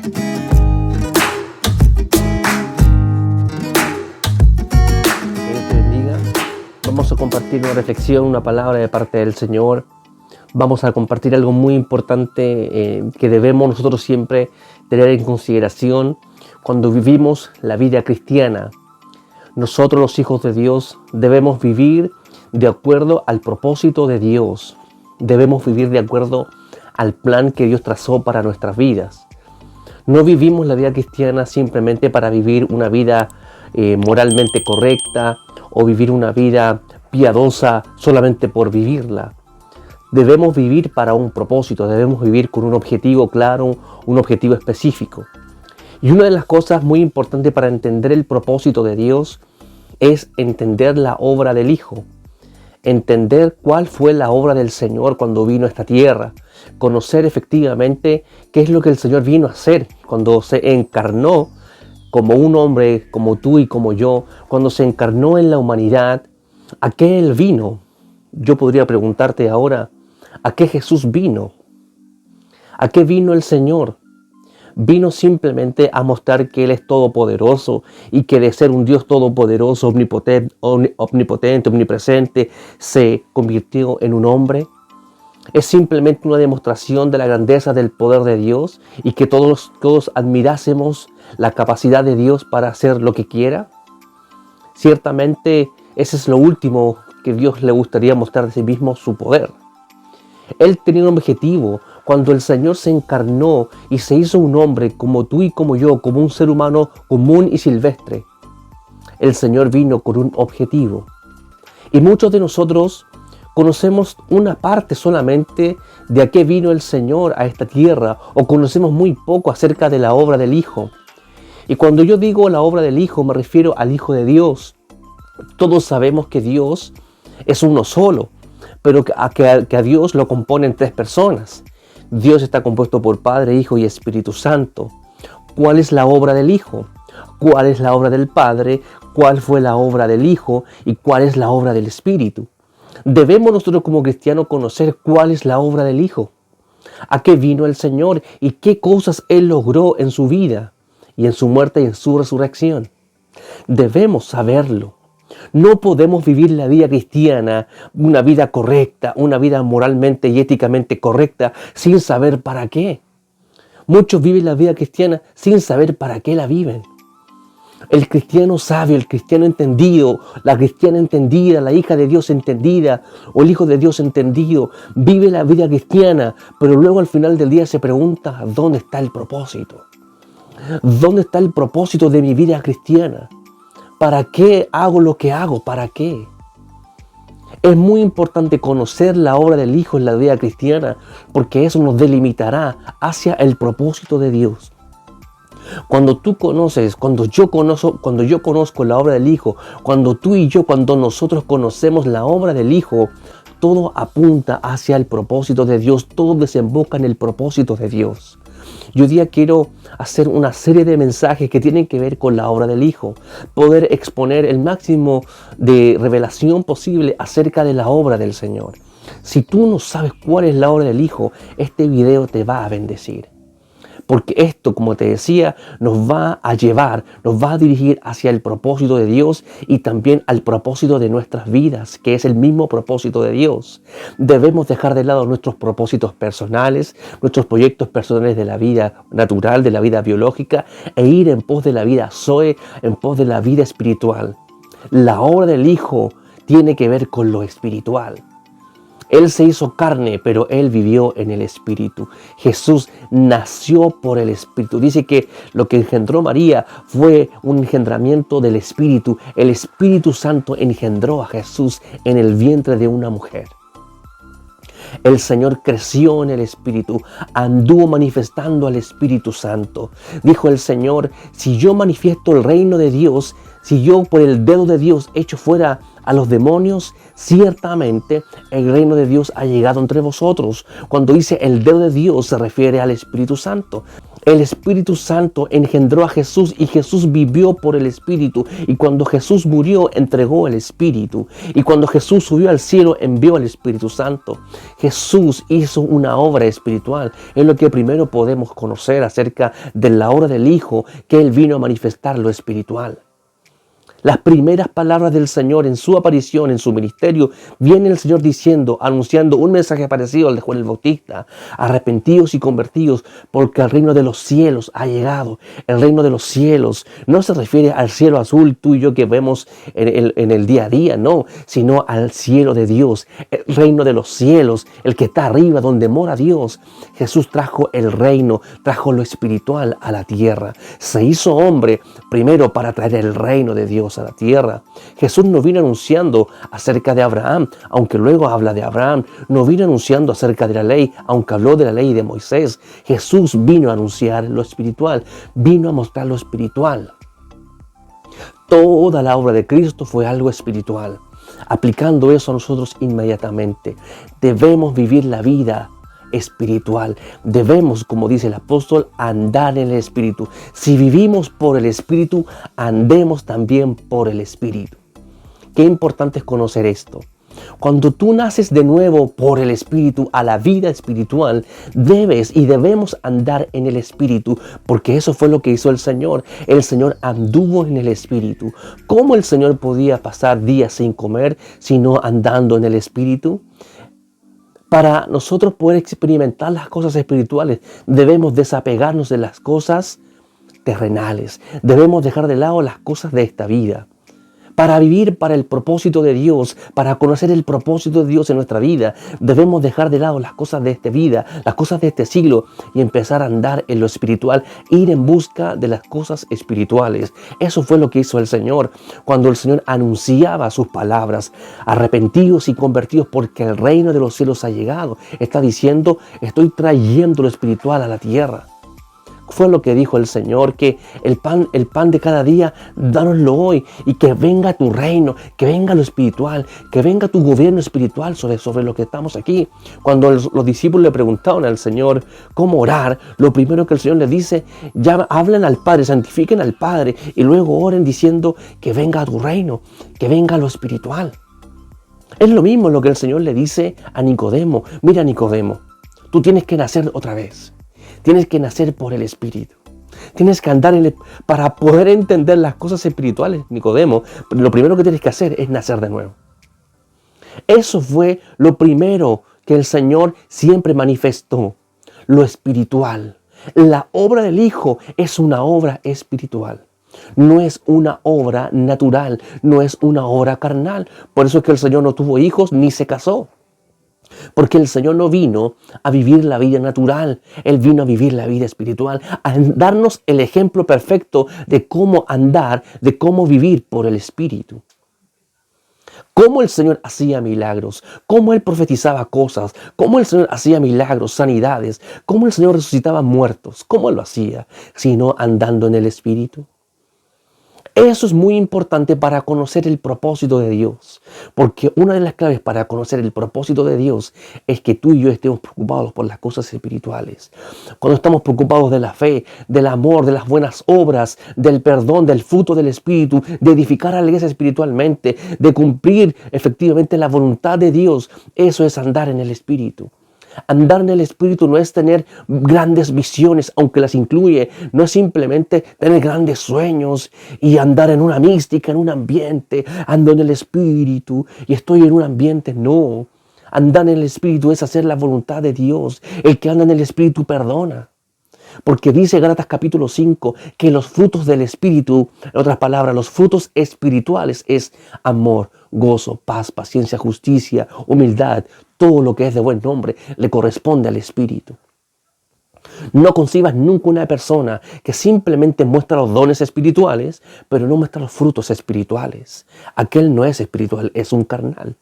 Dios te bendiga. Vamos a compartir una reflexión, una palabra de parte del Señor. Vamos a compartir algo muy importante que debemos nosotros siempre tener en consideración cuando vivimos la vida cristiana. Nosotros, los hijos de Dios, debemos vivir de acuerdo al propósito de Dios. Debemos vivir de acuerdo al plan que Dios trazó para nuestras vidas. No vivimos la vida cristiana simplemente para vivir una vida moralmente correcta o vivir una vida piadosa solamente por vivirla. Debemos vivir para un propósito, debemos vivir con un objetivo claro, un objetivo específico. Y una de las cosas muy importantes para entender el propósito de Dios es entender la obra del Hijo. Entender cuál fue la obra del Señor cuando vino a esta tierra. Conocer efectivamente qué es lo que el Señor vino a hacer cuando se encarnó como un hombre, como tú y como yo, cuando se encarnó en la humanidad. ¿A qué Él vino? Yo podría preguntarte ahora, ¿a qué Jesús vino? ¿A qué vino el Señor? Vino simplemente a mostrar que Él es todopoderoso y que de ser un Dios todopoderoso, omnipotente, omnipresente, se convirtió en un hombre. Es simplemente una demostración de la grandeza del poder de Dios y que todos admirásemos la capacidad de Dios para hacer lo que quiera. Ciertamente ese es lo último que Dios le gustaría mostrar de sí mismo, su poder. Él tenía un objetivo. Cuando el Señor se encarnó y se hizo un hombre como tú y como yo, como un ser humano común y silvestre, el Señor vino con un objetivo. Y muchos de nosotros conocemos una parte solamente de a qué vino el Señor a esta tierra, o conocemos muy poco acerca de la obra del Hijo. Y cuando yo digo la obra del Hijo, me refiero al Hijo de Dios. Todos sabemos que Dios es uno solo, pero que a Dios lo componen tres personas. Dios está compuesto por Padre, Hijo y Espíritu Santo. ¿Cuál es la obra del Hijo? ¿Cuál es la obra del Padre? ¿Cuál fue la obra del Hijo? ¿Y cuál es la obra del Espíritu? Debemos nosotros como cristianos conocer cuál es la obra del Hijo. ¿A qué vino el Señor? ¿Y qué cosas Él logró en su vida? Y en su muerte y en su resurrección. Debemos saberlo. No podemos vivir la vida cristiana, una vida correcta, una vida moralmente y éticamente correcta, sin saber para qué. Muchos viven la vida cristiana sin saber para qué la viven. El cristiano sabio, el cristiano entendido, la cristiana entendida, la hija de Dios entendida o el hijo de Dios entendido, vive la vida cristiana, pero luego al final del día se pregunta, ¿dónde está el propósito? ¿Dónde está el propósito de mi vida cristiana? ¿Para qué hago lo que hago? ¿Para qué? Es muy importante conocer la obra del Hijo en la vida cristiana, porque eso nos delimitará hacia el propósito de Dios. Cuando tú conoces, cuando yo conozco la obra del Hijo, cuando tú y yo, cuando nosotros conocemos la obra del Hijo, todo apunta hacia el propósito de Dios, todo desemboca en el propósito de Dios. Yo hoy día quiero hacer una serie de mensajes que tienen que ver con la obra del Hijo, poder exponer el máximo de revelación posible acerca de la obra del Señor. Si tú no sabes cuál es la obra del Hijo, este video te va a bendecir. Porque esto, como te decía, nos va a llevar, nos va a dirigir hacia el propósito de Dios y también al propósito de nuestras vidas, que es el mismo propósito de Dios. Debemos dejar de lado nuestros propósitos personales, nuestros proyectos personales de la vida natural, de la vida biológica, e ir en pos de la vida Zoe, en pos de la vida espiritual. La obra del Hijo tiene que ver con lo espiritual. Él se hizo carne, pero Él vivió en el Espíritu. Jesús nació por el Espíritu. Dice que lo que engendró María fue un engendramiento del Espíritu. El Espíritu Santo engendró a Jesús en el vientre de una mujer. El Señor creció en el Espíritu, anduvo manifestando al Espíritu Santo. Dijo el Señor, si yo manifiesto el reino de Dios, si yo por el dedo de Dios echo fuera a los demonios, ciertamente el reino de Dios ha llegado entre vosotros. Cuando dice el dedo de Dios se refiere al Espíritu Santo. El Espíritu Santo engendró a Jesús y Jesús vivió por el Espíritu. Y cuando Jesús murió, entregó el Espíritu. Y cuando Jesús subió al cielo, envió al Espíritu Santo. Jesús hizo una obra espiritual. Es lo que primero podemos conocer acerca de la obra del Hijo, que Él vino a manifestar lo espiritual. Las primeras palabras del Señor en su aparición, en su ministerio, viene el Señor diciendo, anunciando un mensaje parecido al de Juan el Bautista: arrepentidos y convertidos, porque el reino de los cielos ha llegado. El reino de los cielos no se refiere al cielo azul tú y yo que vemos en el día a día, no, sino al cielo de Dios, el reino de los cielos, el que está arriba, donde mora Dios. Jesús trajo el reino, trajo lo espiritual a la tierra. Se hizo hombre primero para traer el reino de Dios a la tierra. Jesús no vino anunciando acerca de Abraham, aunque luego habla de Abraham. No vino anunciando acerca de la ley, aunque habló de la ley de Moisés. Jesús vino a anunciar lo espiritual, vino a mostrar lo espiritual. Toda la obra de Cristo fue algo espiritual. Aplicando eso a nosotros inmediatamente, debemos vivir la vida espiritual. Debemos, como dice el apóstol, andar en el Espíritu. Si vivimos por el Espíritu, andemos también por el Espíritu. Qué importante es conocer esto. Cuando tú naces de nuevo por el Espíritu a la vida espiritual, debes y debemos andar en el Espíritu, porque eso fue lo que hizo el Señor. El Señor anduvo en el Espíritu. ¿Cómo el Señor podía pasar días sin comer, sino andando en el Espíritu? Para nosotros poder experimentar las cosas espirituales, debemos desapegarnos de las cosas terrenales. Debemos dejar de lado las cosas de esta vida. Para vivir para el propósito de Dios, para conocer el propósito de Dios en nuestra vida, debemos dejar de lado las cosas de esta vida, las cosas de este siglo, y empezar a andar en lo espiritual, ir en busca de las cosas espirituales. Eso fue lo que hizo el Señor cuando el Señor anunciaba sus palabras: arrepentidos y convertidos, porque el reino de los cielos ha llegado. Está diciendo, estoy trayendo lo espiritual a la tierra. Fue lo que dijo el Señor, que el pan de cada día, dánoslo hoy, y que venga tu reino, que venga lo espiritual, que venga tu gobierno espiritual sobre lo que estamos aquí. Cuando los discípulos le preguntaron al Señor cómo orar, lo primero que el Señor les dice: ya hablen al Padre, santifiquen al Padre, y luego oren diciendo que venga tu reino, que venga lo espiritual. Es lo mismo lo que el Señor le dice a Nicodemo. Mira, Nicodemo, tú tienes que nacer otra vez. Tienes que nacer por el Espíritu. Tienes que andar para poder entender las cosas espirituales, Nicodemo. Lo primero que tienes que hacer es nacer de nuevo. Eso fue lo primero que el Señor siempre manifestó, lo espiritual. La obra del Hijo es una obra espiritual. No es una obra natural, no es una obra carnal. Por eso es que el Señor no tuvo hijos ni se casó. Porque el Señor no vino a vivir la vida natural, Él vino a vivir la vida espiritual, a darnos el ejemplo perfecto de cómo andar, de cómo vivir por el Espíritu. Cómo el Señor hacía milagros, cómo Él profetizaba cosas, cómo el Señor hacía milagros, sanidades, cómo el Señor resucitaba muertos, cómo Él lo hacía, sino andando en el Espíritu. Eso es muy importante para conocer el propósito de Dios, porque una de las claves para conocer el propósito de Dios es que tú y yo estemos preocupados por las cosas espirituales. Cuando estamos preocupados de la fe, del amor, de las buenas obras, del perdón, del fruto del Espíritu, de edificar a la iglesia espiritualmente, de cumplir efectivamente la voluntad de Dios, eso es andar en el Espíritu. Andar en el Espíritu no es tener grandes visiones, aunque las incluye. No es simplemente tener grandes sueños y andar en una mística, en un ambiente. Ando en el Espíritu y estoy en un ambiente. No. Andar en el Espíritu es hacer la voluntad de Dios. El que anda en el Espíritu perdona. Porque dice Gálatas capítulo 5 que los frutos del Espíritu, en otras palabras, los frutos espirituales es amor, gozo, paz, paciencia, justicia, humildad. Todo lo que es de buen nombre le corresponde al Espíritu. No concibas nunca una persona que simplemente muestra los dones espirituales, pero no muestra los frutos espirituales. Aquel no es espiritual, es un carnal.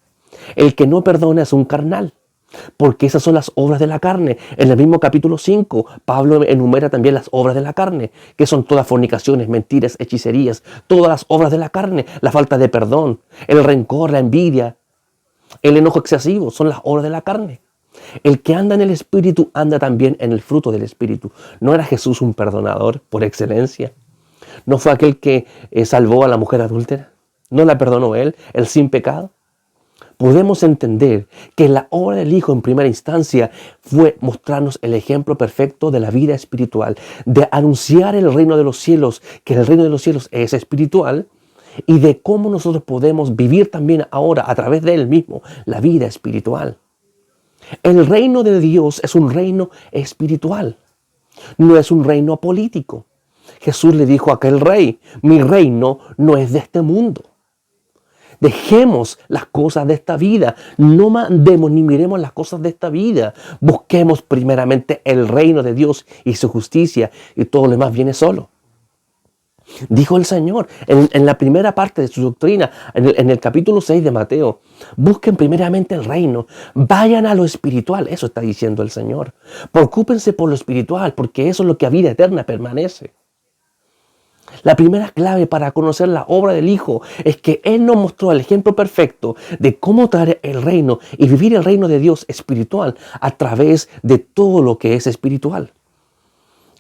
El que no perdona es un carnal. Porque esas son las obras de la carne. En el mismo capítulo 5, Pablo enumera también las obras de la carne, que son todas fornicaciones, mentiras, hechicerías, todas las obras de la carne, la falta de perdón, el rencor, la envidia, el enojo excesivo, son las obras de la carne. El que anda en el Espíritu anda también en el fruto del Espíritu. ¿No era Jesús un perdonador por excelencia? ¿No fue aquel que salvó a la mujer adúltera? ¿No la perdonó él sin pecado? Podemos entender que la obra del Hijo en primera instancia fue mostrarnos el ejemplo perfecto de la vida espiritual, de anunciar el reino de los cielos, que el reino de los cielos es espiritual, y de cómo nosotros podemos vivir también ahora a través de Él mismo la vida espiritual. El reino de Dios es un reino espiritual, no es un reino político. Jesús le dijo a aquel rey, mi reino no es de este mundo. Dejemos las cosas de esta vida, no mandemos ni miremos las cosas de esta vida. Busquemos primeramente el reino de Dios y su justicia, y todo lo demás viene solo. Dijo el Señor en la primera parte de su doctrina, en el capítulo 6 de Mateo, busquen primeramente el reino, vayan a lo espiritual, eso está diciendo el Señor. Preocúpense por lo espiritual, porque eso es lo que a vida eterna permanece. La primera clave para conocer la obra del Hijo es que Él nos mostró el ejemplo perfecto de cómo traer el reino y vivir el reino de Dios espiritual a través de todo lo que es espiritual.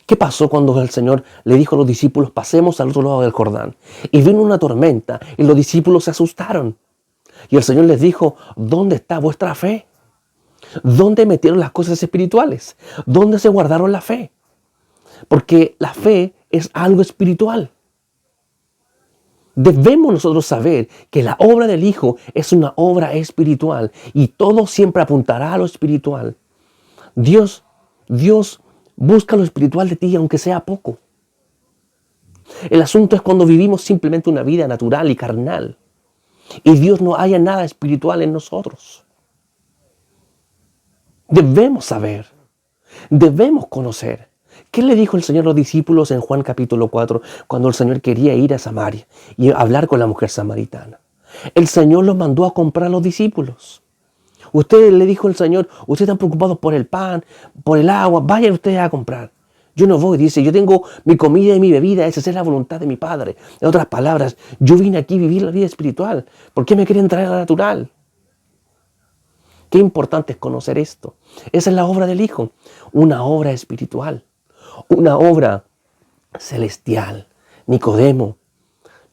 ¿Qué pasó cuando el Señor le dijo a los discípulos, pasemos al otro lado del Jordán? Y vino una tormenta y los discípulos se asustaron. Y el Señor les dijo, ¿dónde está vuestra fe? ¿Dónde metieron las cosas espirituales? ¿Dónde se guardaron la fe? Porque la fe es algo espiritual. Debemos nosotros saber que la obra del Hijo es una obra espiritual y todo siempre apuntará a lo espiritual. Dios busca lo espiritual de ti, aunque sea poco. El asunto es cuando vivimos simplemente una vida natural y carnal y Dios no haya nada espiritual en nosotros. Debemos saber, debemos conocer. ¿Qué le dijo el Señor a los discípulos en Juan capítulo 4 cuando el Señor quería ir a Samaria y hablar con la mujer samaritana? El Señor los mandó a comprar a los discípulos. Ustedes, le dijo el Señor, ustedes están preocupados por el pan, por el agua, vayan ustedes a comprar. Yo no voy, dice, yo tengo mi comida y mi bebida, esa es la voluntad de mi Padre. En otras palabras, yo vine aquí a vivir la vida espiritual. ¿Por qué me quieren traer a la natural? Qué importante es conocer esto. Esa es la obra del Hijo, una obra espiritual, una obra celestial. Nicodemo,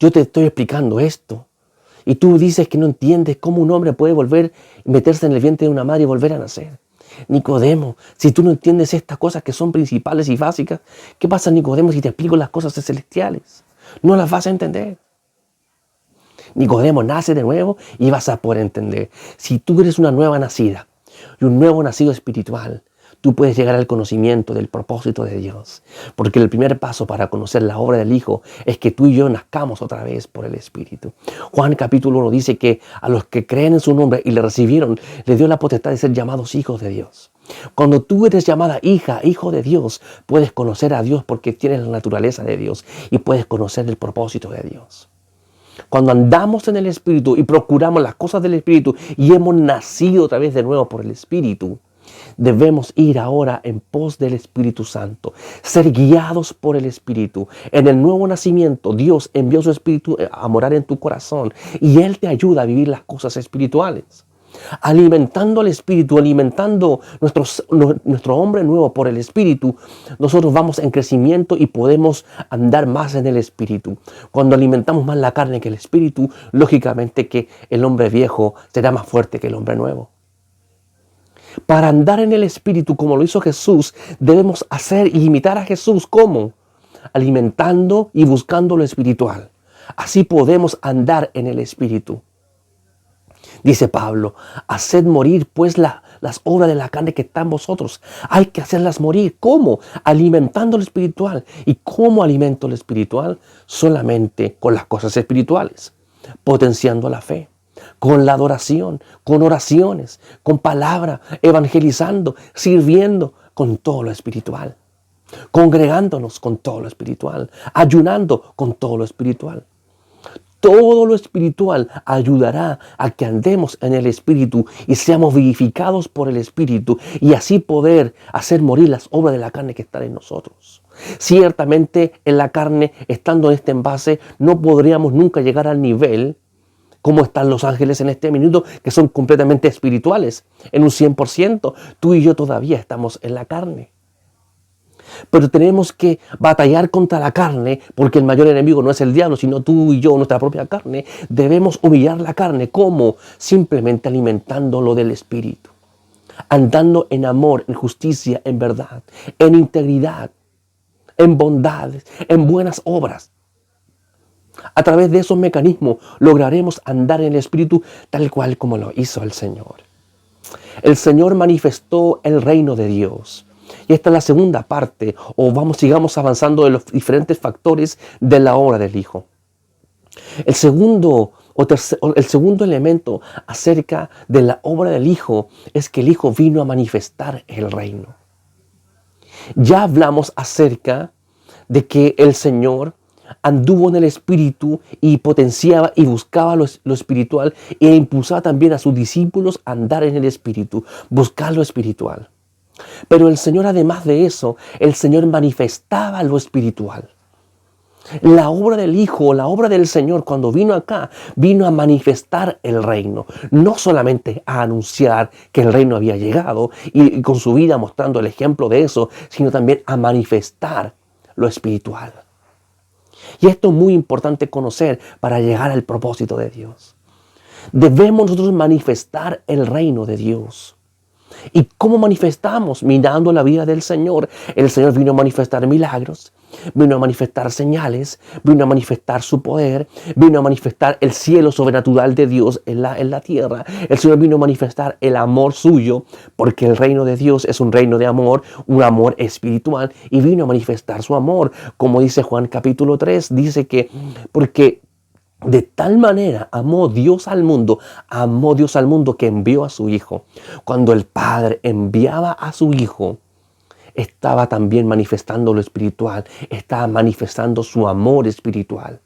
yo te estoy explicando esto. Y tú dices que no entiendes cómo un hombre puede volver, meterse en el vientre de una madre y volver a nacer. Nicodemo, si tú no entiendes estas cosas que son principales y básicas, ¿qué pasa, Nicodemo, si te explico las cosas celestiales? No las vas a entender. Nicodemo, nace de nuevo y vas a poder entender. Si tú eres una nueva nacida y un nuevo nacido espiritual, tú puedes llegar al conocimiento del propósito de Dios. Porque el primer paso para conocer la obra del Hijo es que tú y yo nazcamos otra vez por el Espíritu. Juan capítulo 1 dice que a los que creen en su nombre y le recibieron, le dio la potestad de ser llamados hijos de Dios. Cuando tú eres llamada hija, hijo de Dios, puedes conocer a Dios porque tienes la naturaleza de Dios y puedes conocer el propósito de Dios. Cuando andamos en el Espíritu y procuramos las cosas del Espíritu y hemos nacido otra vez de nuevo por el Espíritu, debemos ir ahora en pos del Espíritu Santo, ser guiados por el Espíritu. En el nuevo nacimiento, Dios envió su Espíritu a morar en tu corazón y Él te ayuda a vivir las cosas espirituales. Alimentando al Espíritu, alimentando nuestro hombre nuevo por el Espíritu, nosotros vamos en crecimiento y podemos andar más en el Espíritu. Cuando alimentamos más la carne que el Espíritu, lógicamente que el hombre viejo será más fuerte que el hombre nuevo. Para andar en el Espíritu como lo hizo Jesús, debemos hacer y imitar a Jesús. ¿Cómo? Alimentando y buscando lo espiritual. Así podemos andar en el Espíritu. Dice Pablo, haced morir pues las obras de la carne que están en vosotros. Hay que hacerlas morir. ¿Cómo? Alimentando lo espiritual. ¿Y cómo alimento lo espiritual? Solamente con las cosas espirituales. Potenciando la fe. Con la adoración, con oraciones, con palabra, evangelizando, sirviendo con todo lo espiritual, congregándonos con todo lo espiritual, ayunando con todo lo espiritual. Todo lo espiritual ayudará a que andemos en el Espíritu y seamos vivificados por el Espíritu y así poder hacer morir las obras de la carne que están en nosotros. Ciertamente en la carne, estando en este envase, no podríamos nunca llegar al nivel como están los ángeles en este minuto, que son completamente espirituales, en un 100%. Tú y yo todavía estamos en la carne. Pero tenemos que batallar contra la carne, porque el mayor enemigo no es el diablo, sino tú y yo, nuestra propia carne. Debemos humillar la carne. ¿Cómo? Simplemente alimentando lo del Espíritu. Andando en amor, en justicia, en verdad, en integridad, en bondades, en buenas obras. A través de esos mecanismos lograremos andar en el Espíritu tal cual como lo hizo el Señor. El Señor manifestó el reino de Dios. Y esta es la segunda parte, sigamos avanzando de los diferentes factores de la obra del Hijo. El segundo elemento acerca de la obra del Hijo es que el Hijo vino a manifestar el reino. Ya hablamos acerca de que el Señor anduvo en el Espíritu y potenciaba y buscaba lo espiritual e impulsaba también a sus discípulos a andar en el Espíritu, buscar lo espiritual. Pero el Señor, además de eso, el Señor manifestaba lo espiritual. La obra del Hijo, la obra del Señor, cuando vino acá, vino a manifestar el reino. No solamente a anunciar que el reino había llegado y con su vida mostrando el ejemplo de eso, sino también a manifestar lo espiritual. Y esto es muy importante conocer para llegar al propósito de Dios. Debemos nosotros manifestar el reino de Dios. ¿Y cómo manifestamos? Mirando la vida del Señor. El Señor vino a manifestar milagros, vino a manifestar señales, vino a manifestar su poder, vino a manifestar el cielo sobrenatural de Dios en la tierra. El Señor vino a manifestar el amor suyo, porque el reino de Dios es un reino de amor, un amor espiritual, y vino a manifestar su amor. Como dice Juan capítulo 3, dice que porque de tal manera amó Dios al mundo que envió a su Hijo. Cuando el Padre enviaba a su Hijo, estaba también manifestando lo espiritual, estaba manifestando su amor espiritual.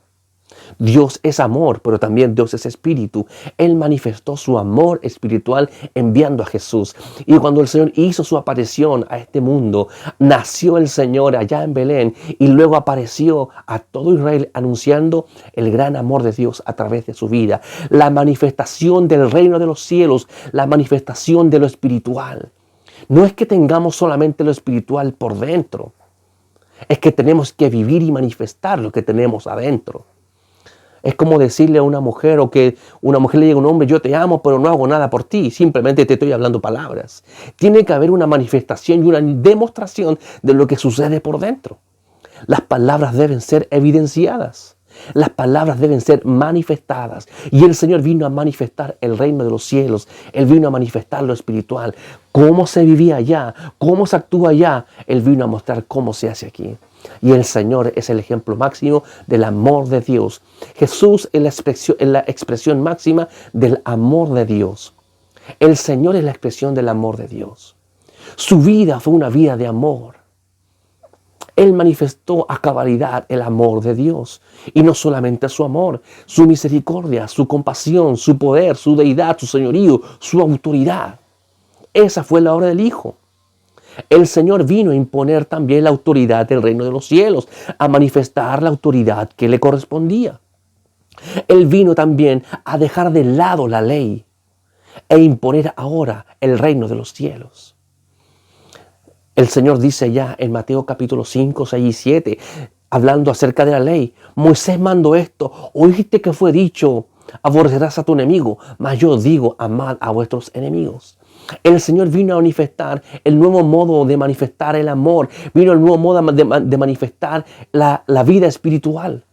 Dios es amor, pero también Dios es espíritu. Él manifestó su amor espiritual enviando a Jesús. Y cuando el Señor hizo su aparición a este mundo, nació el Señor allá en Belén y luego apareció a todo Israel anunciando el gran amor de Dios a través de su vida. La manifestación del reino de los cielos, la manifestación de lo espiritual. No es que tengamos solamente lo espiritual por dentro, es que tenemos que vivir y manifestar lo que tenemos adentro. Es como decirle a una mujer o que una mujer le diga a un hombre, yo te amo, pero no hago nada por ti, simplemente te estoy hablando palabras. Tiene que haber una manifestación y una demostración de lo que sucede por dentro. Las palabras deben ser evidenciadas. Las palabras deben ser manifestadas. Y el Señor vino a manifestar el reino de los cielos. Él vino a manifestar lo espiritual. Cómo se vivía allá, cómo se actúa allá. Él vino a mostrar cómo se hace aquí. Y el Señor es el ejemplo máximo del amor de Dios. Jesús es la expresión máxima del amor de Dios. El Señor es la expresión del amor de Dios. Su vida fue una vida de amor. Él manifestó a cabalidad el amor de Dios. Y no solamente su amor, su misericordia, su compasión, su poder, su deidad, su señorío, su autoridad. Esa fue la obra del Hijo. El Señor vino a imponer también la autoridad del reino de los cielos, a manifestar la autoridad que le correspondía. Él vino también a dejar de lado la ley e imponer ahora el reino de los cielos. El Señor dice ya en Mateo capítulo 5, 6 y 7, hablando acerca de la ley, Moisés mandó esto, oíste que fue dicho, aborrecerás a tu enemigo, mas yo digo, amad a vuestros enemigos. El Señor vino a manifestar el nuevo modo de manifestar el amor, vino el nuevo modo de manifestar la vida espiritual.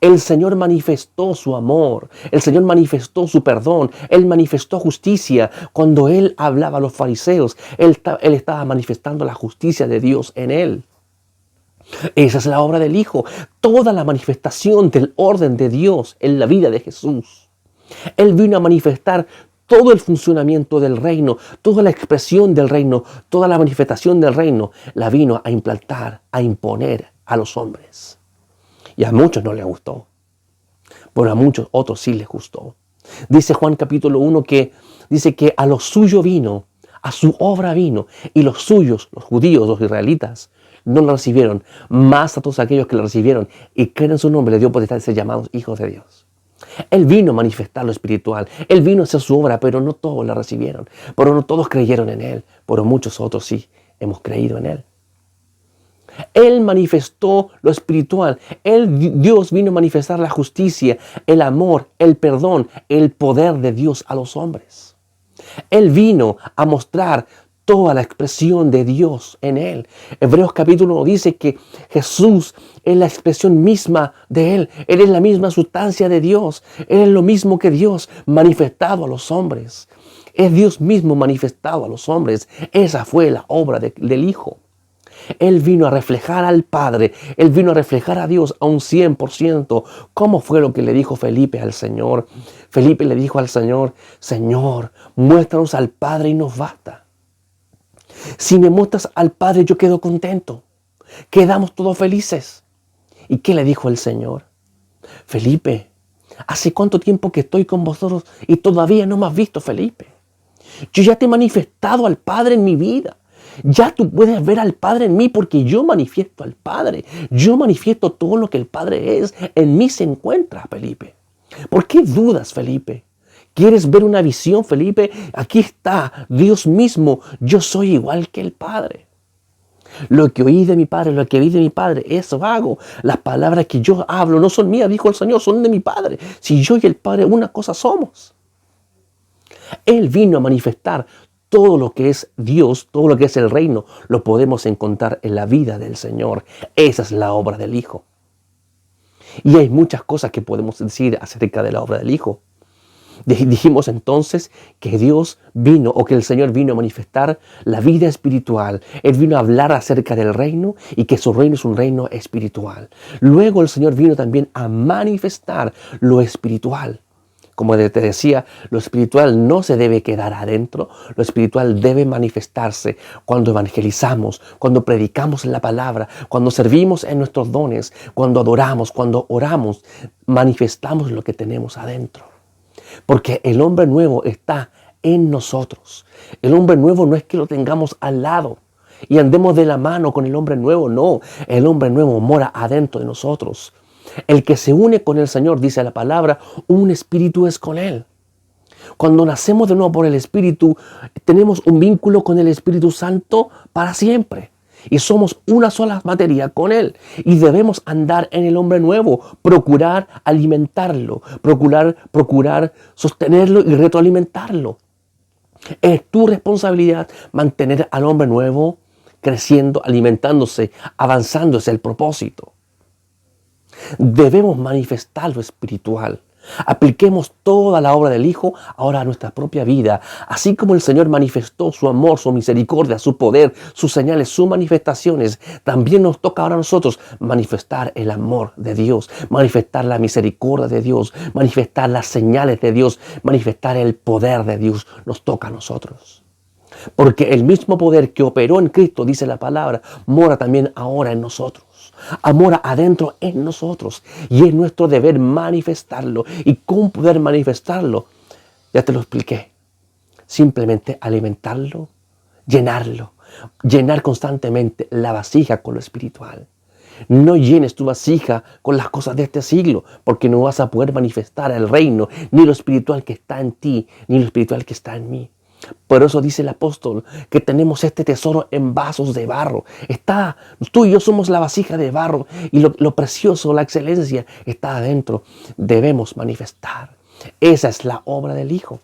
El Señor manifestó su amor, el Señor manifestó su perdón, Él manifestó justicia. Cuando Él hablaba a los fariseos, Él estaba manifestando la justicia de Dios en Él. Esa es la obra del Hijo, toda la manifestación del orden de Dios en la vida de Jesús. Él vino a manifestar todo el funcionamiento del reino, toda la expresión del reino, toda la manifestación del reino, la vino a implantar, a imponer a los hombres. Y a muchos no les gustó. pero a muchos otros sí les gustó. Dice Juan capítulo 1 que dice que a lo suyo vino, a su obra vino, y los suyos, los judíos, los israelitas, no lo recibieron, más a todos aquellos que lo recibieron y creen en su nombre, le dio potestad de ser llamados hijos de Dios. Él vino a manifestar lo espiritual, Él vino a hacer su obra, pero no todos la recibieron, pero no todos creyeron en Él, pero muchos otros sí hemos creído en Él. Él manifestó lo espiritual. Dios vino a manifestar la justicia, el amor, el perdón, el poder de Dios a los hombres. Él vino a mostrar toda la expresión de Dios en Él. Hebreos capítulo 1 dice que Jesús es la expresión misma de Él. Él es la misma sustancia de Dios. Él es lo mismo que Dios manifestado a los hombres. Es Dios mismo manifestado a los hombres. Esa fue la obra del Hijo. Él vino a reflejar al Padre, Él vino a reflejar a Dios a un 100%. ¿Cómo fue lo que le dijo Felipe al Señor? Felipe le dijo al Señor, Señor, muéstranos al Padre y nos basta. Si me muestras al Padre, yo quedo contento. Quedamos todos felices. ¿Y qué le dijo el Señor? Felipe, ¿hace cuánto tiempo que estoy con vosotros y todavía no me has visto, Felipe? Yo ya te he manifestado al Padre en mi vida. Ya tú puedes ver al Padre en mí porque yo manifiesto al Padre. Yo manifiesto todo lo que el Padre es. En mí se encuentra, Felipe. ¿Por qué dudas, Felipe? ¿Quieres ver una visión, Felipe? Aquí está Dios mismo. Yo soy igual que el Padre. Lo que oí de mi Padre, lo que vi de mi Padre, eso hago. Las palabras que yo hablo no son mías, dijo el Señor, son de mi Padre. Si yo y el Padre una cosa somos. Él vino a manifestar todo lo que es Dios, todo lo que es el reino, lo podemos encontrar en la vida del Señor. Esa es la obra del Hijo. Y hay muchas cosas que podemos decir acerca de la obra del Hijo. Dijimos entonces que Dios vino, o que el Señor vino a manifestar la vida espiritual. Él vino a hablar acerca del reino y que su reino es un reino espiritual. Luego el Señor vino también a manifestar lo espiritual. Como te decía, lo espiritual no se debe quedar adentro, lo espiritual debe manifestarse cuando evangelizamos, cuando predicamos la palabra, cuando servimos en nuestros dones, cuando adoramos, cuando oramos, manifestamos lo que tenemos adentro. Porque el hombre nuevo está en nosotros. El hombre nuevo no es que lo tengamos al lado y andemos de la mano con el hombre nuevo, no. El hombre nuevo mora adentro de nosotros. El que se une con el Señor, dice la palabra, un espíritu es con Él. Cuando nacemos de nuevo por el Espíritu, tenemos un vínculo con el Espíritu Santo para siempre. Y somos una sola materia con Él. Y debemos andar en el hombre nuevo, procurar alimentarlo, procurar sostenerlo y retroalimentarlo. Es tu responsabilidad mantener al hombre nuevo creciendo, alimentándose, avanzando, es el propósito. Debemos manifestar lo espiritual. Apliquemos toda la obra del Hijo ahora a nuestra propia vida. Así como el Señor manifestó su amor, su misericordia, su poder, sus señales, sus manifestaciones, también nos toca ahora a nosotros manifestar el amor de Dios, manifestar la misericordia de Dios, manifestar las señales de Dios, manifestar el poder de Dios. Nos toca a nosotros. Porque el mismo poder que operó en Cristo, dice la palabra, mora también ahora en nosotros. Mora adentro en nosotros. Y es nuestro deber manifestarlo. ¿Y cómo poder manifestarlo? Ya te lo expliqué. Simplemente alimentarlo, llenarlo. Llenar constantemente la vasija con lo espiritual. No llenes tu vasija con las cosas de este siglo, porque no vas a poder manifestar el reino, ni lo espiritual que está en ti, ni lo espiritual que está en mí. Por eso dice el apóstol que tenemos este tesoro en vasos de barro. Tú y yo somos la vasija de barro y lo precioso, la excelencia está adentro. Debemos manifestar. Esa es la obra del Hijo.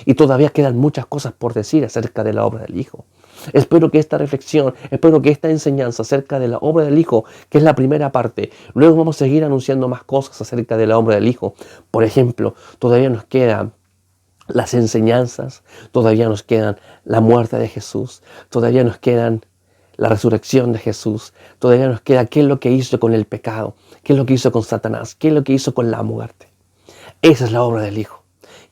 Y todavía quedan muchas cosas por decir acerca de la obra del Hijo. Espero que esta reflexión, espero que esta enseñanza acerca de la obra del Hijo, que es la primera parte, luego vamos a seguir anunciando más cosas acerca de la obra del Hijo. Por ejemplo, todavía nos queda las enseñanzas, todavía nos quedan la muerte de Jesús, todavía nos quedan la resurrección de Jesús, todavía nos queda qué es lo que hizo con el pecado, qué es lo que hizo con Satanás, qué es lo que hizo con la muerte. Esa es la obra del Hijo.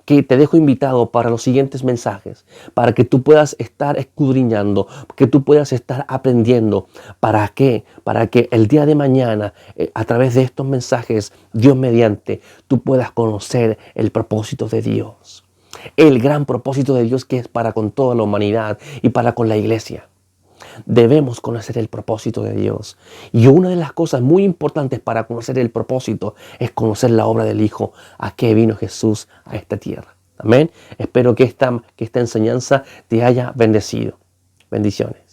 que te dejo invitado para los siguientes mensajes, para que tú puedas estar escudriñando, que tú puedas estar aprendiendo. ¿Para qué? Para que el día de mañana, a través de estos mensajes, Dios mediante, tú puedas conocer el propósito de Dios. El gran propósito de Dios que es para con toda la humanidad y para con la iglesia. Debemos conocer el propósito de Dios. Y una de las cosas muy importantes para conocer el propósito es conocer la obra del Hijo, a qué vino Jesús a esta tierra. Amén. Espero que esta enseñanza te haya bendecido. Bendiciones.